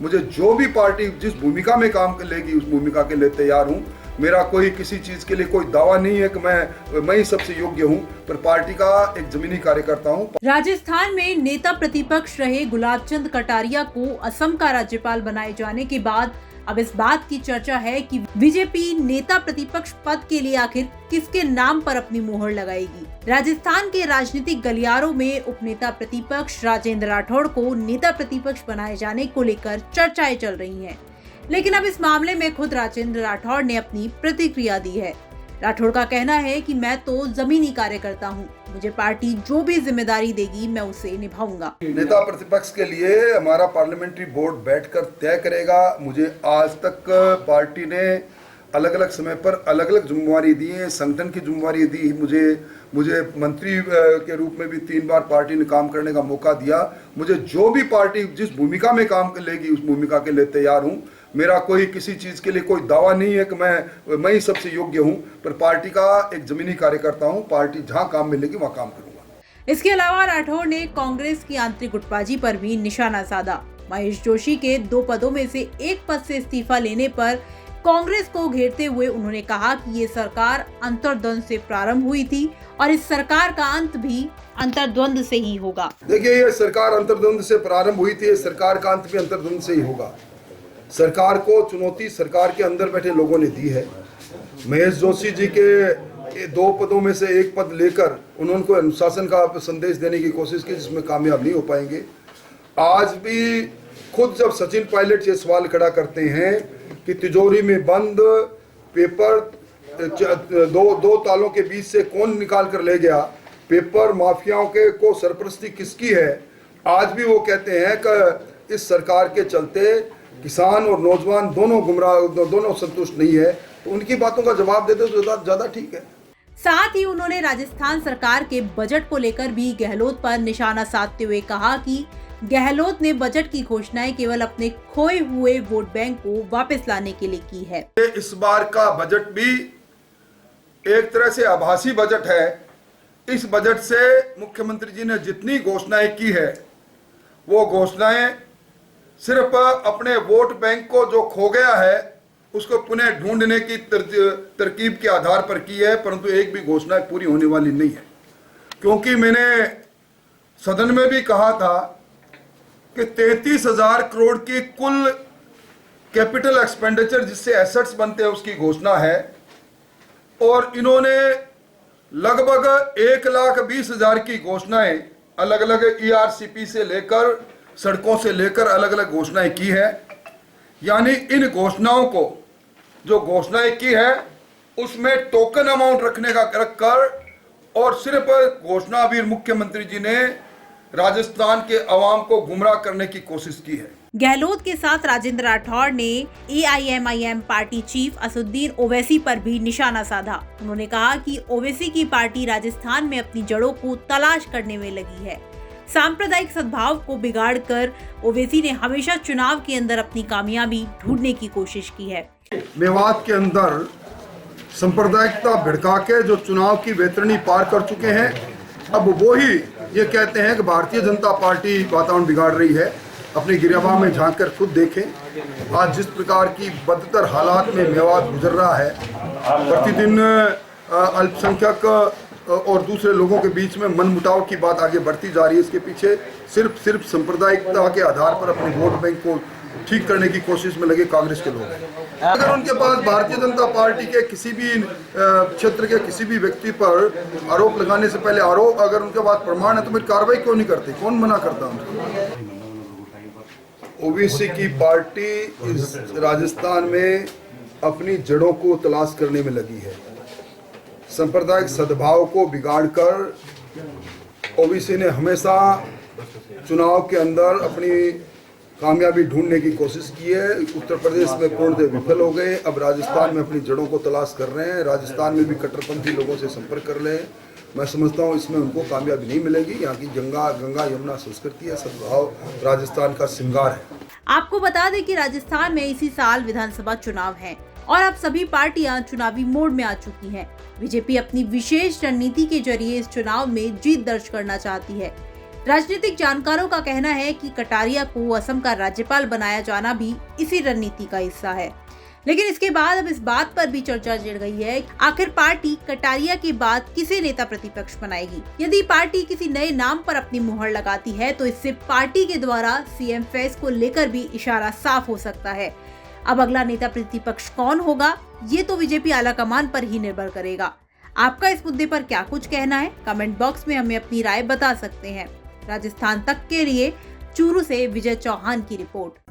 मुझे जो भी पार्टी जिस भूमिका में काम लेगी उस भूमिका के लिए तैयार हूँ। मेरा कोई किसी चीज़ के लिए कोई दावा नहीं है कि मैं ही सबसे योग्य हूँ, पर पार्टी का एक जमीनी कार्यकर्ता हूँ। राजस्थान में नेता प्रतिपक्ष रहे गुलाब चंद कटारिया को असम का राज्यपाल बनाए जाने के बाद अब इस बात की चर्चा है कि बीजेपी नेता प्रतिपक्ष पद के लिए आखिर किसके नाम पर अपनी मोहर लगाएगी। राजस्थान के राजनीतिक गलियारों में उपनेता प्रतिपक्ष राजेंद्र राठौड़ को नेता प्रतिपक्ष बनाए जाने को लेकर चर्चाएं चल रही हैं। लेकिन अब इस मामले में खुद राजेंद्र राठौड़ ने अपनी प्रतिक्रिया दी है। राठौड़ का कहना है कि मैं तो जमीनी कार्यकर्ता हूं, मुझे पार्टी जो भी जिम्मेदारी देगी मैं उसे निभाऊंगा। नेता प्रतिपक्ष के लिए हमारा पार्लियामेंट्री बोर्ड बैठकर तय करेगा। मुझे आज तक पार्टी ने अलग अलग समय पर अलग अलग जिम्मेवारी दी है, संगठन की जिम्मेवारी दी। मुझे मंत्री के रूप में भी 3 बार पार्टी ने काम करने का मौका दिया। मुझे जो भी पार्टी जिस भूमिका में काम लेगी उस भूमिका के लिए तैयार हूँ। मेरा कोई किसी चीज़ के लिए कोई दावा नहीं है कि मैं ही सबसे योग्य हूँ, पर पार्टी का एक जमीनी कार्यकर्ता हूँ। पार्टी जहाँ काम मिलेगी वहाँ काम करूँगा। इसके अलावा राठौड़ ने कांग्रेस की आंतरिक गुटबाजी पर भी निशाना साधा। महेश जोशी के 2 पदों में से एक पद से इस्तीफा लेने पर कांग्रेस को घेरते हुए उन्होंने कहा कि ये सरकार अंतर्द्वंद से प्रारंभ हुई थी और इस सरकार का अंत भी अंतर्द्वंद से ही होगा। देखिए, ये सरकार अंतर्द्वंद से प्रारंभ हुई थी, सरकार का अंत भी अंतर्द्वंद से ही होगा। सरकार को चुनौती सरकार के अंदर बैठे लोगों ने दी है। महेश जोशी जी के 2 पदों में से एक पद लेकर उन्होंने को अनुशासन का संदेश देने की कोशिश की, जिसमें कामयाब नहीं हो पाएंगे। आज भी खुद जब सचिन पायलट ये सवाल खड़ा करते हैं कि तिजोरी में बंद पेपर दो तालों के बीच से कौन निकाल कर ले गया, पेपर माफियाओं के को सरपरस्ती किसकी है, आज भी वो कहते हैं कि इस सरकार के चलते किसान और नौजवान दोनों गुमराह, दोनों संतुष्ट नहीं है। तो उनकी बातों का जवाब देते तो ज्यादा ठीक है। साथ ही उन्होंने राजस्थान सरकार के बजट को लेकर भी गहलोत पर निशाना साधते हुए कहा कि गहलोत ने बजट की घोषणाएं केवल अपने खोए हुए वोट बैंक को वापस लाने के लिए की है। इस बार का बजट भी एक तरह से आभासी बजट है। इस बजट से मुख्यमंत्री जी ने जितनी घोषणाएं की है वो घोषणाएं सिर्फ अपने वोट बैंक को जो खो गया है उसको पुनः ढूंढने की तरकीब के आधार पर की है, परंतु एक भी घोषणा पूरी होने वाली नहीं है। क्योंकि मैंने सदन में भी कहा था कि 33,000 करोड़ की कुल कैपिटल एक्सपेंडिचर जिससे एसेट्स बनते हैं उसकी घोषणा है, और इन्होंने लगभग 1,20,000 की घोषणाएं अलग अलग ERCP से लेकर सड़कों से लेकर अलग अलग घोषणाएं की है। यानी इन घोषणाओं को जो घोषणाएं की है उसमें टोकन अमाउंट रखकर और सिर्फ घोषणावीर मुख्यमंत्री जी ने राजस्थान के अवाम को गुमराह करने की कोशिश की है। गहलोत के साथ राजेंद्र राठौड़ ने AIMIM party chief Asaduddin Owaisi पर भी निशाना साधा। उन्होंने कहा कि ओवैसी की पार्टी राजस्थान में अपनी जड़ों को तलाश करने में लगी है। सांप्रदायिक सद्भाव को बिगाड़कर ओवैसी ने हमेशा चुनाव के अंदर अपनी कामयाबी ढूंढने की कोशिश की है। मेवात के अंदर सांप्रदायिकता भिड़का के जो चुनाव की वैतरणी पार कर चुके हैं, अब वो ही ये कहते हैं कि भारतीय जनता पार्टी वातावरण बिगाड़ रही है। अपनी गिरबान में झांक कर खुद देखें। आज जिस प्रकार की बदतर हालात में मेवात गुजर रहा है, प्रतिदिन अल्पसंख्यक और दूसरे लोगों के बीच में मनमुटाव की बात आगे बढ़ती जा रही है। इसके पीछे सिर्फ सांप्रदायिकता के आधार पर अपने वोट बैंक को ठीक करने की कोशिश में लगे कांग्रेस के लोग हैं। अगर उनके पास भारतीय जनता पार्टी के किसी भी क्षेत्र के किसी भी व्यक्ति पर आरोप लगाने से पहले अगर उनके पास प्रमाण है तो फिर कार्रवाई क्यों नहीं करते? कौन मना करता उनको? ओबीसी की पार्टी इस राजस्थान में अपनी जड़ों को तलाश करने में लगी है। सांप्रदायिक सद्भाव को बिगाड़कर ओबीसी ने हमेशा चुनाव के अंदर अपनी कामयाबी ढूंढने की कोशिश की है। उत्तर प्रदेश में पूर्णतः विफल हो गए। अब राजस्थान में अपनी जड़ों को तलाश कर रहे हैं। राजस्थान में भी कट्टरपंथी लोगों से संपर्क कर रहे हैं। मैं समझता हूँ इसमें उनको कामयाबी नहीं मिलेगी। यहाँ की गंगा यमुना संस्कृति है, सद्भाव राजस्थान का श्रृंगार है। आपको बता दें कि राजस्थान में इसी साल विधानसभा चुनाव हैं और अब सभी पार्टियां चुनावी मोड में आ चुकी हैं। बीजेपी अपनी विशेष रणनीति के जरिए इस चुनाव में जीत दर्ज करना चाहती है। राजनीतिक जानकारों का कहना है कि कटारिया को असम का राज्यपाल बनाया जाना भी इसी रणनीति का हिस्सा है। लेकिन इसके बाद अब इस बात पर भी चर्चा छिड़ गई है कि आखिर पार्टी कटारिया के बाद किसे नेता प्रतिपक्ष बनाएगी। यदि पार्टी किसी नए नाम पर अपनी मुहर लगाती है तो इससे पार्टी के द्वारा सीएम फेस को लेकर भी इशारा साफ हो सकता है। अब अगला नेता प्रतिपक्ष कौन होगा, ये तो बीजेपी आलाकमान पर ही निर्भर करेगा। आपका इस मुद्दे पर क्या कुछ कहना है, कमेंट बॉक्स में हमें अपनी राय बता सकते हैं। राजस्थान तक के लिए चूरू से विजय चौहान की रिपोर्ट।